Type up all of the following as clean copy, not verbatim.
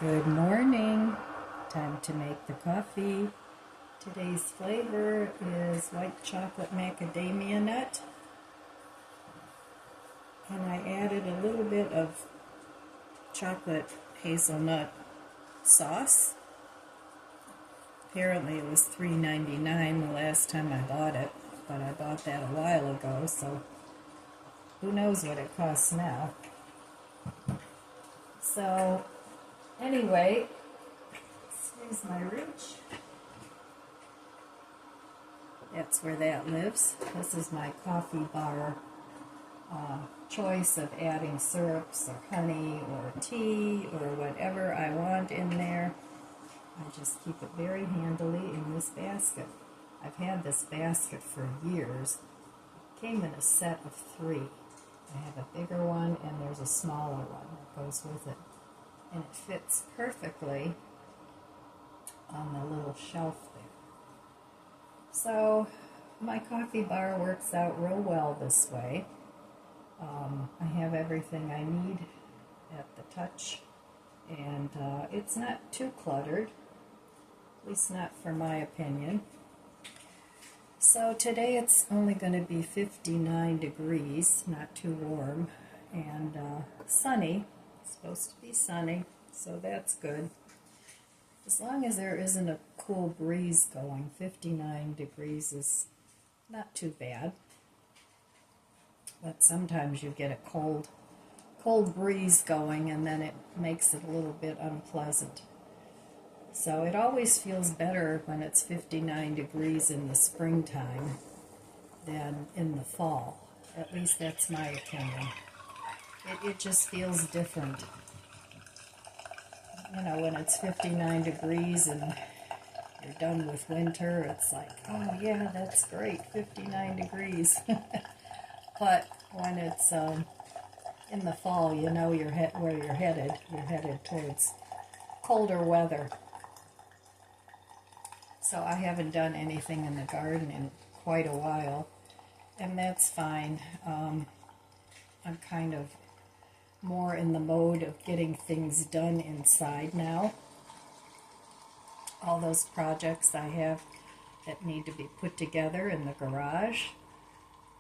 Good morning. Time to make the coffee. Today's flavor is white chocolate macadamia nut. And I added a little bit of chocolate hazelnut sauce. Apparently it was $3.99 the last time I bought it, but I bought that a while ago, so who knows what it costs now. So anyway, excuse my reach. That's where that lives. This is my coffee bar choice of adding syrups or honey or tea or whatever I want in there. I just keep it very handily in this basket. I've had this basket for years. It came in a set of 3. I have a bigger one and there's a smaller one that goes with it. And it fits perfectly on the little shelf there. So my coffee bar works out real well this way. I have everything I need at the touch, and it's not too cluttered, at least not for my opinion. So today it's only going to be 59 degrees, not too warm, and sunny. It's supposed to be sunny, so that's good. As long as there isn't a cool breeze going, 59 degrees is not too bad. But sometimes you get a cold breeze going, and then it makes it a little bit unpleasant. So it always feels better when it's 59 degrees in the springtime than in the fall. At least that's my opinion. It just feels different. You know, when it's 59 degrees and you're done with winter, it's like, oh yeah, that's great, 59 degrees. But when it's in the fall, you know where you're headed. You're headed towards colder weather. So I haven't done anything in the garden in quite a while, and that's fine. I'm kind of more in the mode of getting things done inside now. All those projects I have that need to be put together in the garage,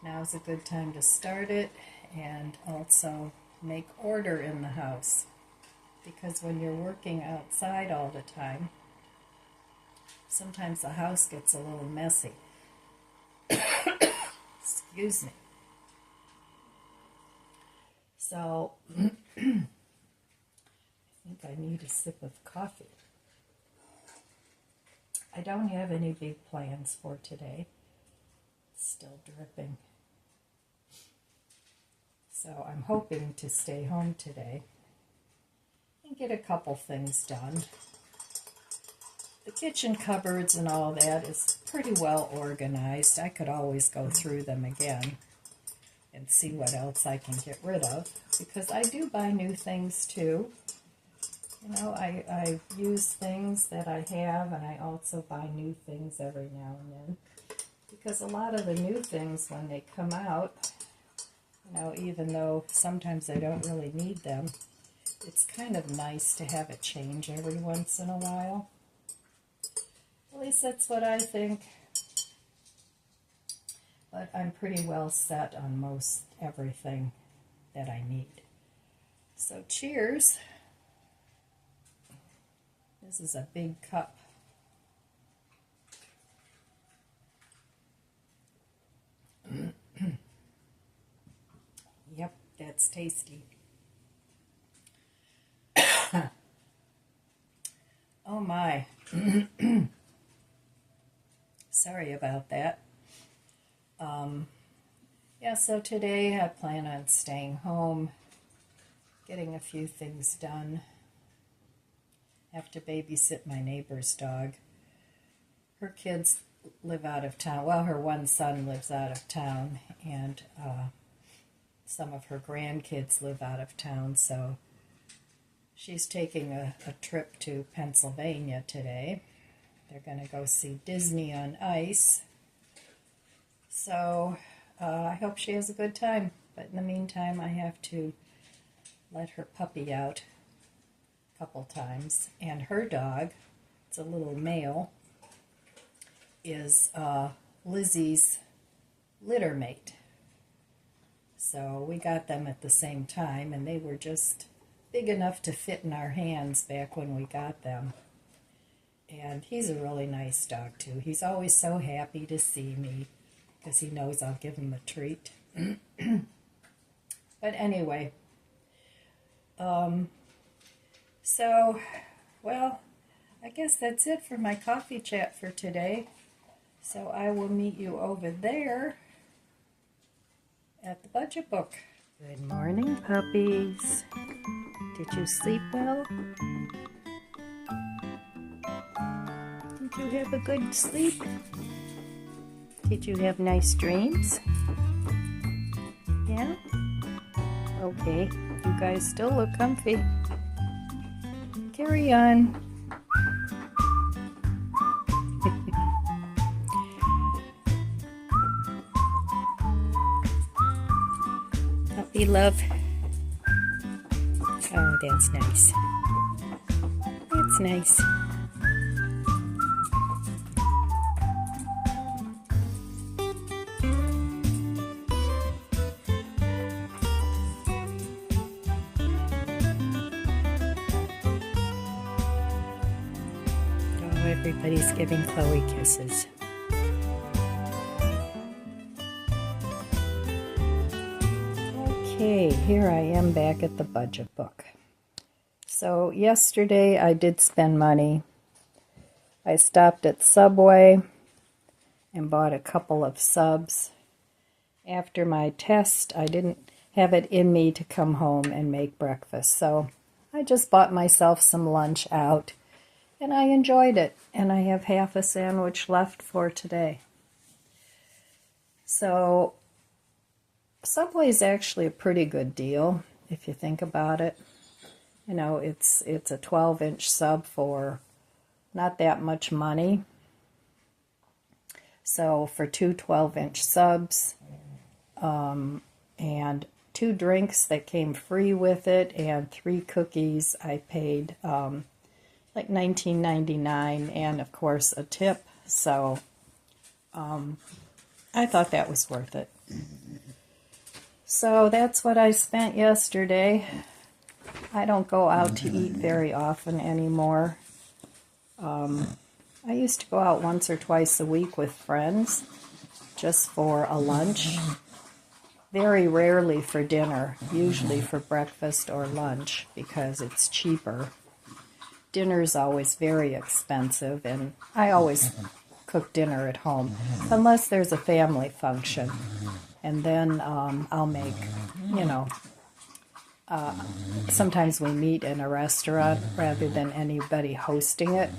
now's a good time to start it, and also make order in the house. Because when you're working outside all the time, sometimes the house gets a little messy. Excuse me. So, I think I need a sip of coffee. I don't have any big plans for today. It's still dripping. So I'm hoping to stay home today and get a couple things done. The kitchen cupboards and all that is pretty well organized. I could always go through them again and see what else I can get rid of, because I do buy new things too. You know, I use things that I have, and I also buy new things every now and then, because a lot of the new things, when they come out, you know, even though sometimes I don't really need them, it's kind of nice to have a change every once in a while. At least that's what I think. But I'm pretty well set on most everything that I need. So cheers. This is a big cup. Yep, that's tasty. Oh my. Sorry about that. Yeah, so today I plan on staying home, getting a few things done. Have to babysit my neighbor's dog. Her kids live out of town. Well, her one son lives out of town, and some of her grandkids live out of town, so she's taking a trip to Pennsylvania today. They're going to go see Disney on Ice. So I hope she has a good time. But in the meantime, I have to let her puppy out couple times. And her dog, it's a little male, is Lizzie's litter mate. So we got them at the same time, and they were just big enough to fit in our hands back when we got them. And he's a really nice dog, too. He's always so happy to see me because he knows I'll give him a treat. But anyway, so, well, I guess that's it for my coffee chat for today. So I will meet you over there at the budget book. Good morning, puppies. Did you sleep well? Did you have a good sleep? Did you have nice dreams? Yeah? Okay, you guys still look comfy. Carry on. Puppy love. Oh, that's nice. That's nice. Everybody's giving Chloe kisses. Okay, here I am back at the budget book. So yesterday I did spend money. I stopped at Subway and bought a couple of subs. After my test, I didn't have it in me to come home and make breakfast, so I just bought myself some lunch out. And I enjoyed it, and I have half a sandwich left for today. So, Subway is actually a pretty good deal, if you think about it. You know, it's a 12-inch sub for not that much money. So, for two 12-inch subs, and 2 drinks that came free with it, and 3 cookies, I paid like $19.99, and of course a tip, so I thought that was worth it. So that's what I spent yesterday. I don't go out to eat very often anymore. I used to go out once or twice a week with friends just for a lunch. Very rarely for dinner, usually for breakfast or lunch because it's cheaper. Dinner's always very expensive, and I always cook dinner at home, unless there's a family function. And then I'll make, you know, sometimes we meet in a restaurant rather than anybody hosting it.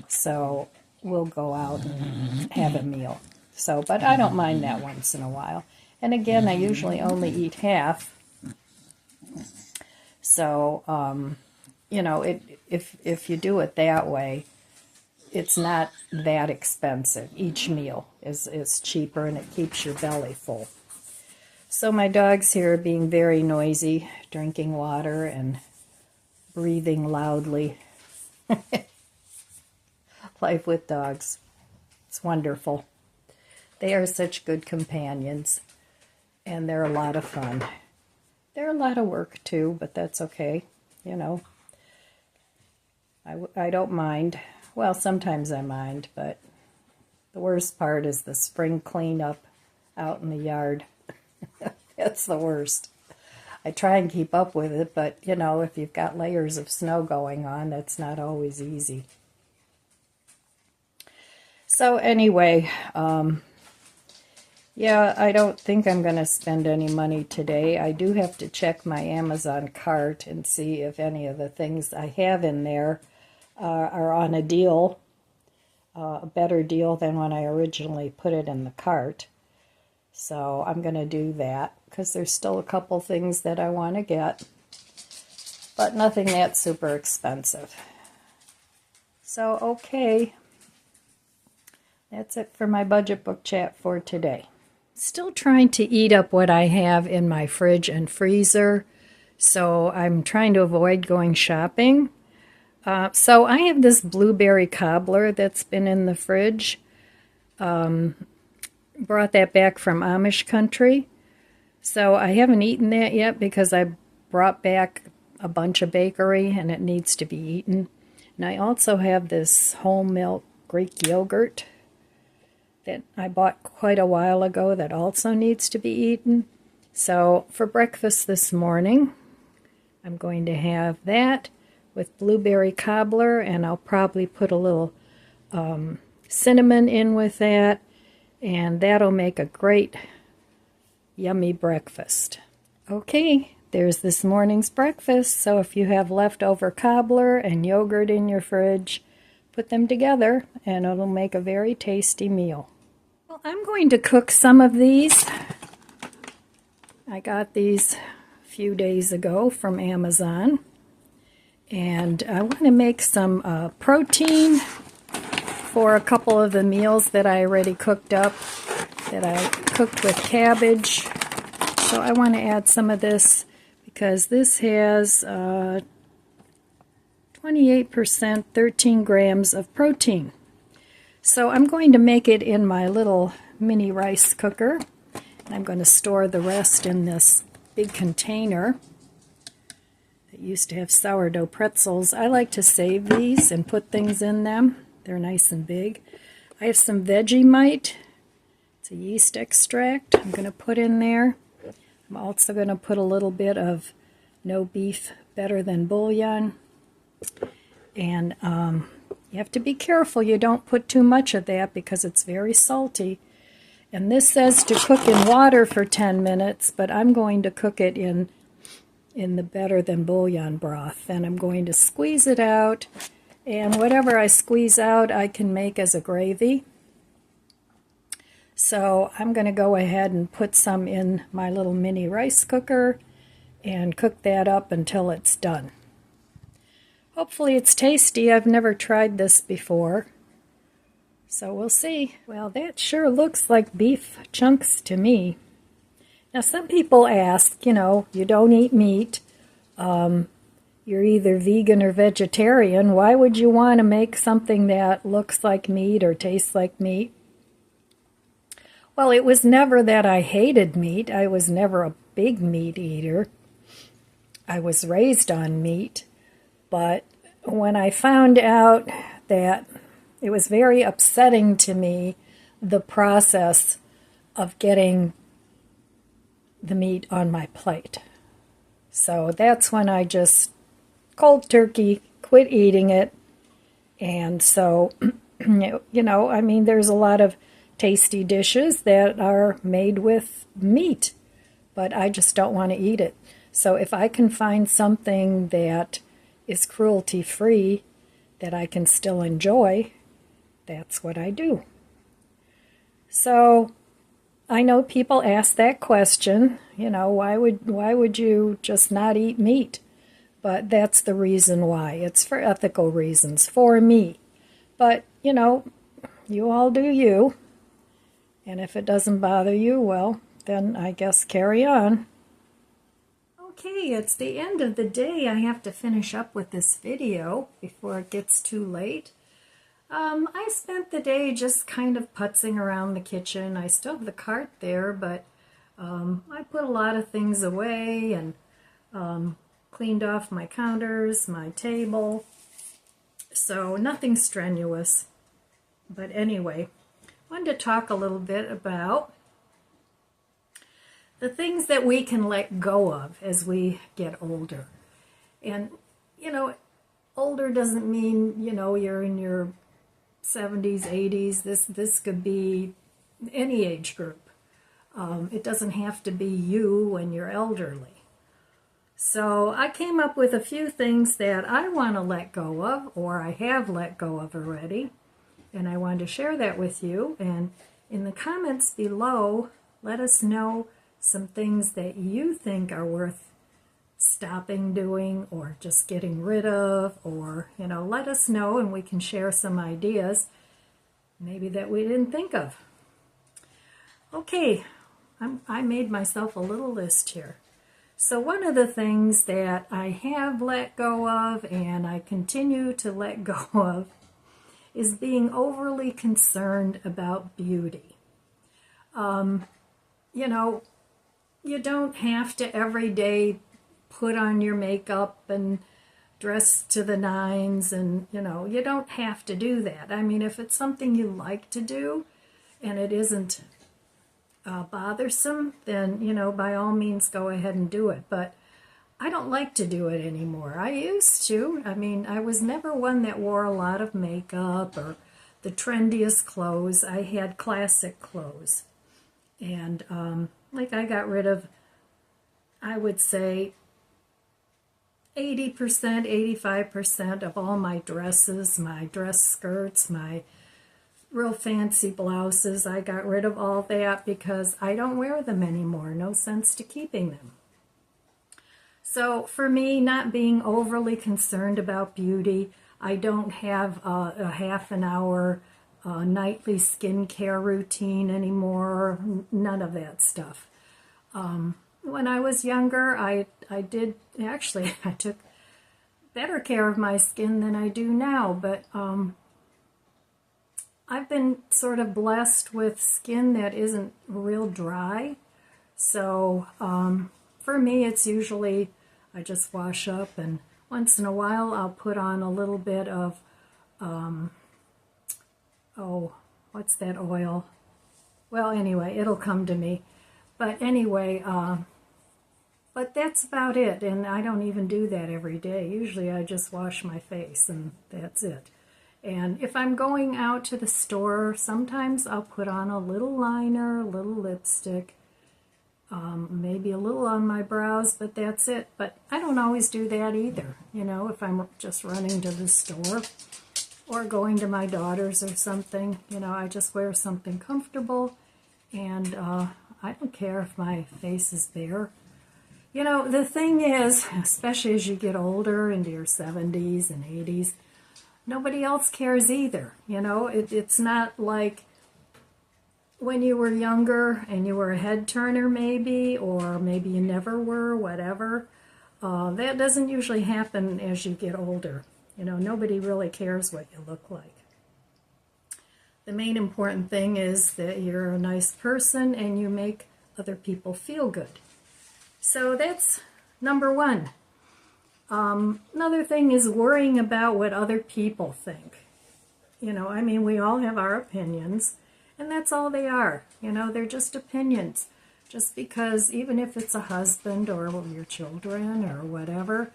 So we'll go out and have a meal. So, but I don't mind that once in a while. And again, I usually only eat half. So, you know, if you do it that way, it's not that expensive. Each meal is cheaper, and it keeps your belly full. So my dog's here are being very noisy, drinking water and breathing loudly. Life with dogs. It's wonderful. They are such good companions, and they're a lot of fun. They're a lot of work, too, but that's okay, you know. I don't mind. Well, sometimes I mind, but the worst part is the spring cleanup out in the yard. That's the worst. I try and keep up with it, but, you know, if you've got layers of snow going on, that's not always easy. So anyway, yeah, I don't think I'm going to spend any money today. I do have to check my Amazon cart and see if any of the things I have in there are on a deal, a better deal than when I originally put it in the cart. So I'm going to do that because there's still a couple things that I want to get, but nothing that's super expensive. So, okay, that's it for my budget book chat for today. Still trying to eat up what I have in my fridge and freezer, so I'm trying to avoid going shopping. So I have this blueberry cobbler that's been in the fridge. Brought that back from Amish country. So I haven't eaten that yet because I brought back a bunch of bakery and it needs to be eaten. And I also have this whole milk Greek yogurt that I bought quite a while ago that also needs to be eaten. So for breakfast this morning, I'm going to have that with blueberry cobbler, and I'll probably put a little cinnamon in with that, and that'll make a great yummy breakfast. Okay, there's this morning's breakfast. So if you have leftover cobbler and yogurt in your fridge, put them together and it'll make a very tasty meal. Well, I'm going to cook some of these. I got these a few days ago from Amazon, and I want to make some protein for a couple of the meals that I already cooked up, that I cooked with cabbage. So I want to add some of this because this has 28%, 13 grams of protein. So I'm going to make it in my little mini rice cooker. I'm going to store the rest in this big container that used to have sourdough pretzels. I like to save these and put things in them. They're nice and big. I have some Vegemite. It's a yeast extract I'm going to put in there. I'm also going to put a little bit of No Beef Better Than Bouillon. And you have to be careful you don't put too much of that because it's very salty. And this says to cook in water for 10 minutes, but I'm going to cook it in the Better Than Bouillon broth. And I'm going to squeeze it out, and whatever I squeeze out I can make as a gravy. So I'm going to go ahead and put some in my little mini rice cooker and cook that up until it's done. Hopefully it's tasty. I've never tried this before, so we'll see. Well, that sure looks like beef chunks to me. Now some people ask, you don't eat meat, you're either vegan or vegetarian, why would you want to make something that looks like meat or tastes like meat? Well, it was never that I hated meat. I was never a big meat eater. I was raised on meat, but when I found out that it was very upsetting to me, the process of getting the meat on my plate. So that's when I just cold turkey quit eating it. And so, there's a lot of tasty dishes that are made with meat, but I just don't want to eat it. So if I can find something that is cruelty-free that I can still enjoy, that's what I do. So I know people ask that question, why would you just not eat meat? But that's the reason why. It's for ethical reasons, for me. But, you all do you. And if it doesn't bother you, well, then I guess carry on. Okay, it's the end of the day. I have to finish up with this video before it gets too late. I spent the day just kind of putzing around the kitchen. I still have the cart there, but I put a lot of things away and cleaned off my counters, my table. So nothing strenuous. But anyway, I wanted to talk a little bit about the things that we can let go of as we get older. And, older doesn't mean, you're in your 70s, 80s. This could be any age group. It doesn't have to be you when you're elderly. So I came up with a few things that I want to let go of, or I have let go of already, and I wanted to share that with you. And in the comments below, let us know some things that you think are worth stopping doing or just getting rid of, or, let us know and we can share some ideas maybe that we didn't think of. Okay, I made myself a little list here. So one of the things that I have let go of and I continue to let go of is being overly concerned about beauty. You know, you don't have to every day put on your makeup and dress to the nines, and you don't have to do that. I mean, if it's something you like to do and it isn't bothersome, then by all means go ahead and do it. But I don't like to do it anymore. I used to. I mean, I was never one that wore a lot of makeup or the trendiest clothes. I had classic clothes. And I got rid of, I would say, 80%, 85% of all my dresses, my dress skirts, my real fancy blouses. I got rid of all that because I don't wear them anymore. No sense to keeping them. So for me, not being overly concerned about beauty, I don't have a half an hour nightly skincare routine anymore, none of that stuff. When I was younger, I did, actually, I took better care of my skin than I do now, but I've been sort of blessed with skin that isn't real dry. So for me, it's usually, I just wash up, and once in a while I'll put on a little bit of, what's that oil? Well, anyway, it'll come to me. But anyway, but that's about it, and I don't even do that every day. Usually I just wash my face, and that's it. And if I'm going out to the store, sometimes I'll put on a little liner, a little lipstick, maybe a little on my brows, but that's it. But I don't always do that either, if I'm just running to the store or going to my daughter's or something. I just wear something comfortable, and I don't care if my face is bare. The thing is, especially as you get older, into your 70s and 80s, nobody else cares either. It's not like when you were younger and you were a head turner maybe, or maybe you never were, whatever. That doesn't usually happen as you get older. Nobody really cares what you look like. The main important thing is that you're a nice person and you make other people feel good. So that's number one. Another thing is worrying about what other people think. We all have our opinions, and that's all they are. They're just opinions. Just because, even if it's a husband or your children or whatever,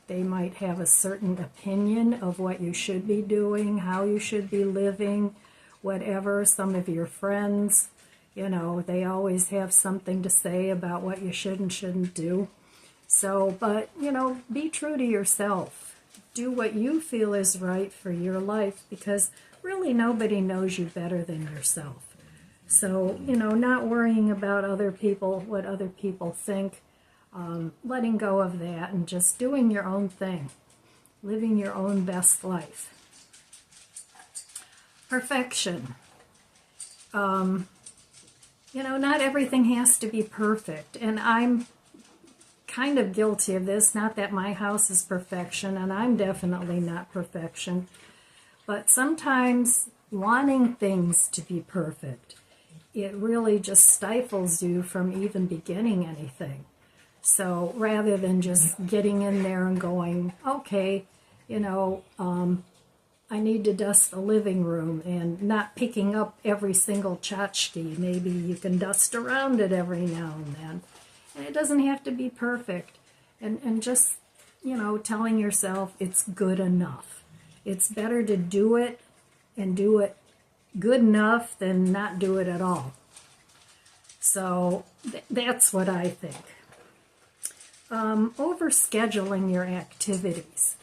they might have a certain opinion of what you should be doing, how you should be living, whatever. Some of your friends, they always have something to say about what you should and shouldn't do. So, but, be true to yourself. Do what you feel is right for your life, because really nobody knows you better than yourself. So, not worrying about other people, what other people think, letting go of that and just doing your own thing, living your own best life. Perfection. Not everything has to be perfect, and I'm kind of guilty of this. Not that my house is perfection, and I'm definitely not perfection, but sometimes wanting things to be perfect, it really just stifles you from even beginning anything. So rather than just getting in there and going, okay, I need to dust the living room, and not picking up every single tchotchke. Maybe you can dust around it every now and then. And it doesn't have to be perfect. And just, telling yourself it's good enough. It's better to do it and do it good enough than not do it at all. So that's what I think. Overscheduling your activities.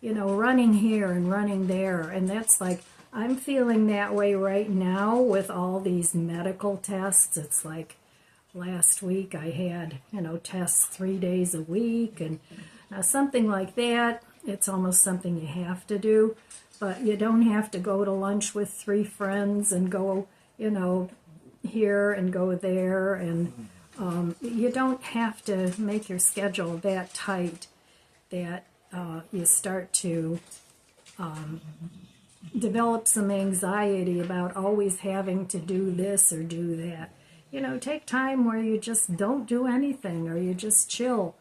Running here and running there. And that's like, I'm feeling that way right now with all these medical tests. It's like last week I had, tests 3 days a week. And now something like that, it's almost something you have to do. But you don't have to go to lunch with 3 friends and go, here and go there. And You don't have to make your schedule that tight that you start to develop some anxiety about always having to do this or do that. You know, take time where you just don't do anything, or you just chill,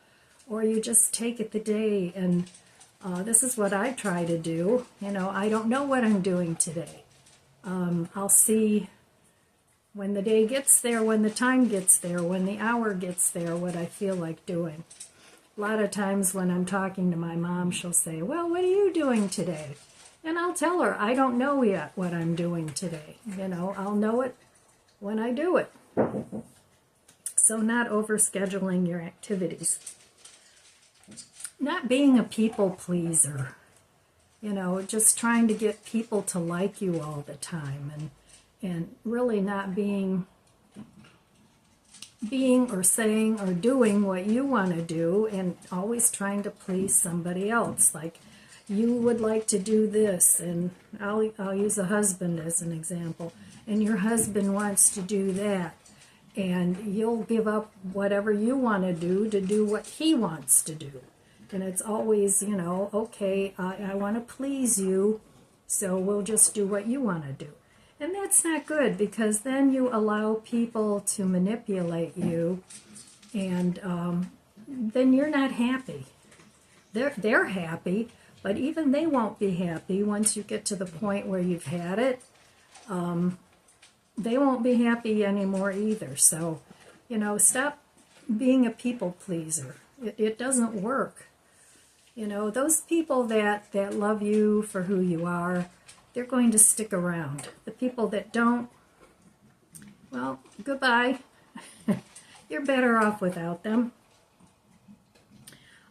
or you just take it the day. And this is what I try to do. You know, I don't know what I'm doing today. I'll see when the day gets there, when the time gets there, when the hour gets there, what I feel like doing. A lot of times when I'm talking to my mom, she'll say, well, what are you doing today? And I'll tell her, I don't know yet what I'm doing today. You know, I'll know it when I do it. So not overscheduling your activities. Not being a people pleaser. You know, just trying to get people to like you all the time, and really not being or saying or doing what you want to do, and always trying to please somebody else. Like, you would like to do this, and I'll use a husband as an example, and your husband wants to do that, and you'll give up whatever you want to do what he wants to do. And it's always, you know, okay, I want to please you, so we'll just do what you want to do. And that's not good, because then you allow people to manipulate you, and then you're not happy. They're happy, but even they won't be happy once you get to the point where you've had it. They won't be happy anymore either. So, you know, stop being a people pleaser. It doesn't work. You know, those people that love you for who you are, they're going to stick around. The people that don't, well, goodbye. You're better off without them.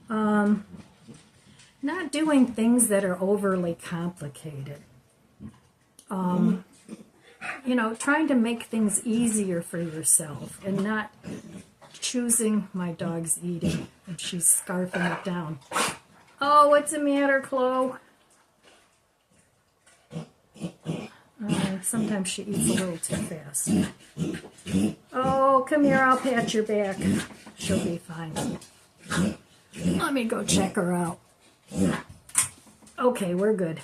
Not doing things that are overly complicated. You know, trying to make things easier for yourself, and not choosing. My dog's eating, and she's scarfing it down. Oh, what's the matter, Chloe? Sometimes she eats a little too fast. Oh, come here, I'll pat your back. She'll be fine. Let me go check her out. Okay, we're good.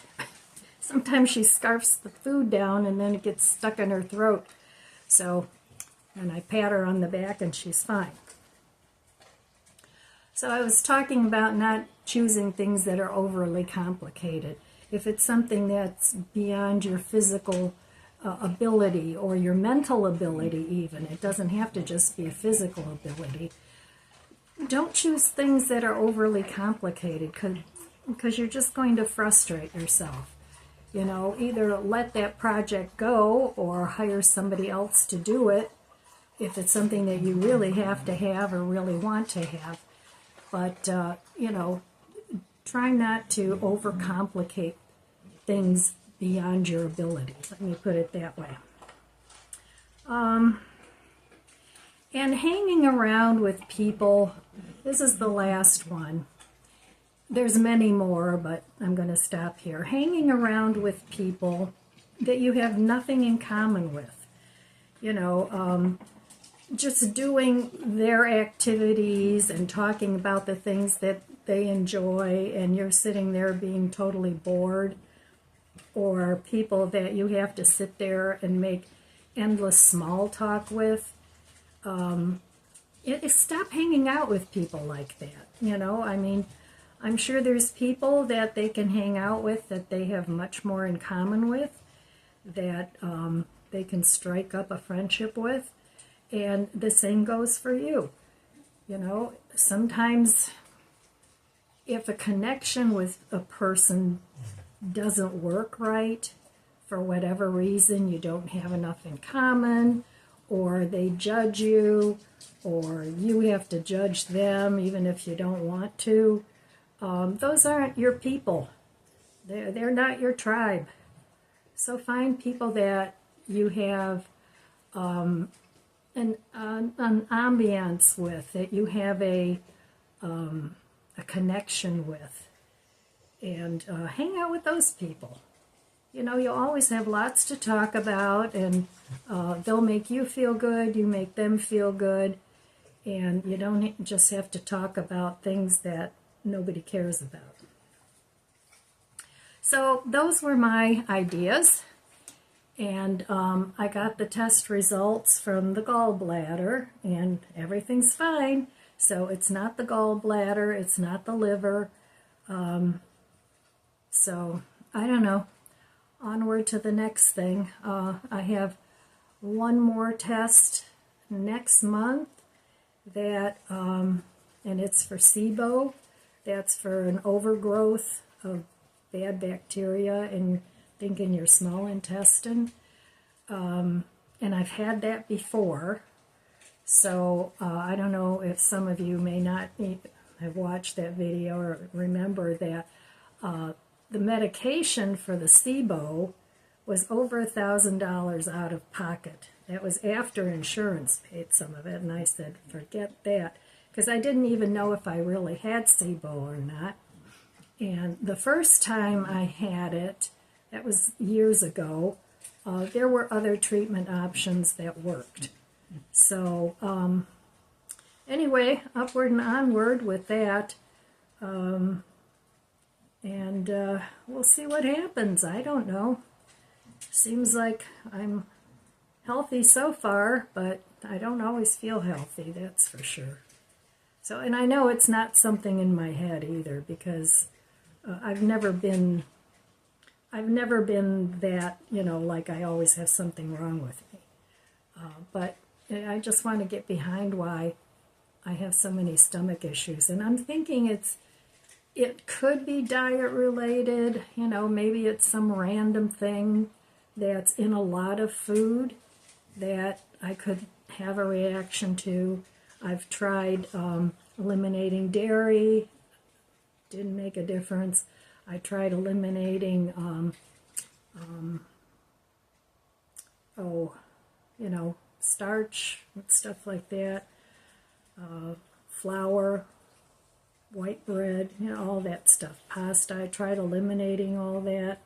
Sometimes she scarfs the food down and then it gets stuck in her throat. So, and I pat her on the back and she's fine. So I was talking about not choosing things that are overly complicated. If it's something that's beyond your physical ability, or your mental ability even, it doesn't have to just be a physical ability. Don't choose things that are overly complicated, because you're just going to frustrate yourself. You know, either let that project go or hire somebody else to do it if it's something that you really have to have or really want to have. But, you know, try not to overcomplicate things beyond your ability. Let me put it that way. And hanging around with people, this is the last one. There's many more, but I'm going to stop here. Hanging around with people that you have nothing in common with. You know, just doing their activities and talking about the things that they enjoy, and you're sitting there being totally bored. Or people that you have to sit there and make endless small talk with. Stop hanging out with people like that. You know, I mean, I'm sure there's people that they can hang out with that they have much more in common with, that they can strike up a friendship with, and the same goes for you. You know, sometimes if a connection with a person doesn't work right, for whatever reason, you don't have enough in common, or they judge you, or you have to judge them even if you don't want to, those aren't your people. They're not your tribe. So find people that you have an ambiance with, that you have a connection with. And hang out with those people. You know, you'll always have lots to talk about, and they'll make you feel good, you make them feel good, and you don't just have to talk about things that nobody cares about. So those were my ideas, and I got the test results from the gallbladder, and everything's fine. So it's not the gallbladder, it's not the liver. So I don't know. Onward to the next thing. I have one more test next month that, and it's for SIBO. That's for an overgrowth of bad bacteria in your small intestine. And I've had that before. So I don't know if some of you may not have watched that video or remember that the medication for the SIBO was over $1,000 out of pocket. That was after insurance paid some of it, and I said, forget that, because I didn't even know if I really had SIBO or not. And the first time I had it, that was years ago, there were other treatment options that worked. So anyway, upward and onward with that. And we'll see what happens. I don't know. Seems like I'm healthy so far, but I don't always feel healthy, that's for sure. So, and I know it's not something in my head either, because I've never been that, like I always have something wrong with me. But I just want to get behind why I have so many stomach issues. And I'm thinking it could be diet related, maybe it's some random thing that's in a lot of food that I could have a reaction to. I've tried eliminating dairy, didn't make a difference. I tried eliminating, starch, stuff like that, flour, white bread, all that stuff. Pasta, I tried eliminating all that.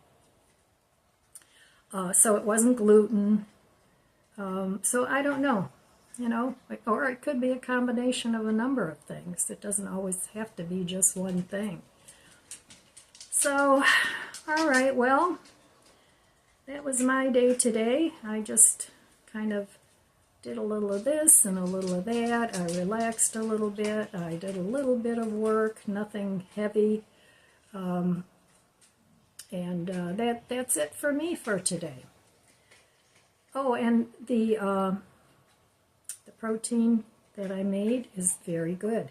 So it wasn't gluten. So I don't know, or it could be a combination of a number of things. It doesn't always have to be just one thing. So, all right, well, that was my day today. I just kind of did a little of this and a little of that. I relaxed a little bit. I did a little bit of work, nothing heavy. And that's it for me for today. Oh, and the protein that I made is very good.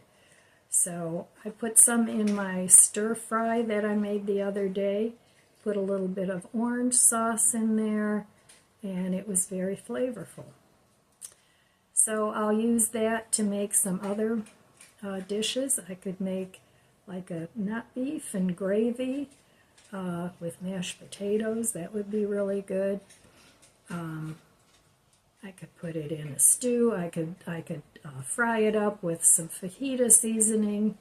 So I put some in my stir fry that I made the other day. Put a little bit of orange sauce in there, and it was very flavorful. So I'll use that to make some other dishes. I could make like a nut beef and gravy with mashed potatoes. That would be really good. I could put it in a stew. I could fry it up with some fajita seasoning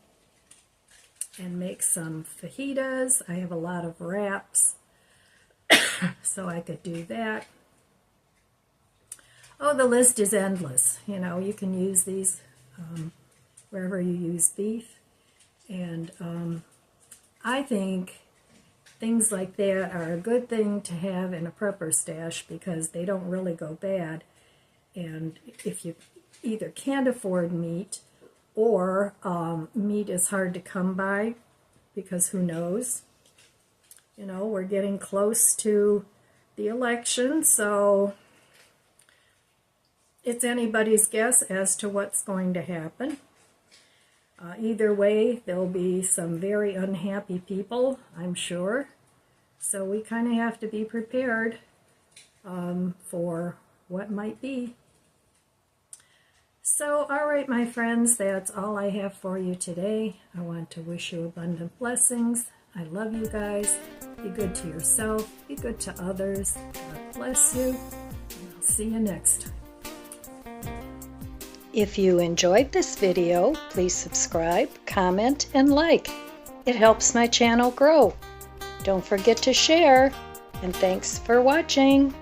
and make some fajitas. I have a lot of wraps, so I could do that. Oh, the list is endless. You can use these wherever you use beef. And I think things like that are a good thing to have in a prepper stash because they don't really go bad. And if you either can't afford meat or meat is hard to come by, because who knows? We're getting close to the election, so it's anybody's guess as to what's going to happen. Either way, there'll be some very unhappy people, I'm sure. So we kind of have to be prepared for what might be. So, all right, my friends, that's all I have for you today. I want to wish you abundant blessings. I love you guys. Be good to yourself. Be good to others. God bless you. And I'll see you next time. If you enjoyed this video, please subscribe, comment, and like. It helps my channel grow. Don't forget to share, and thanks for watching.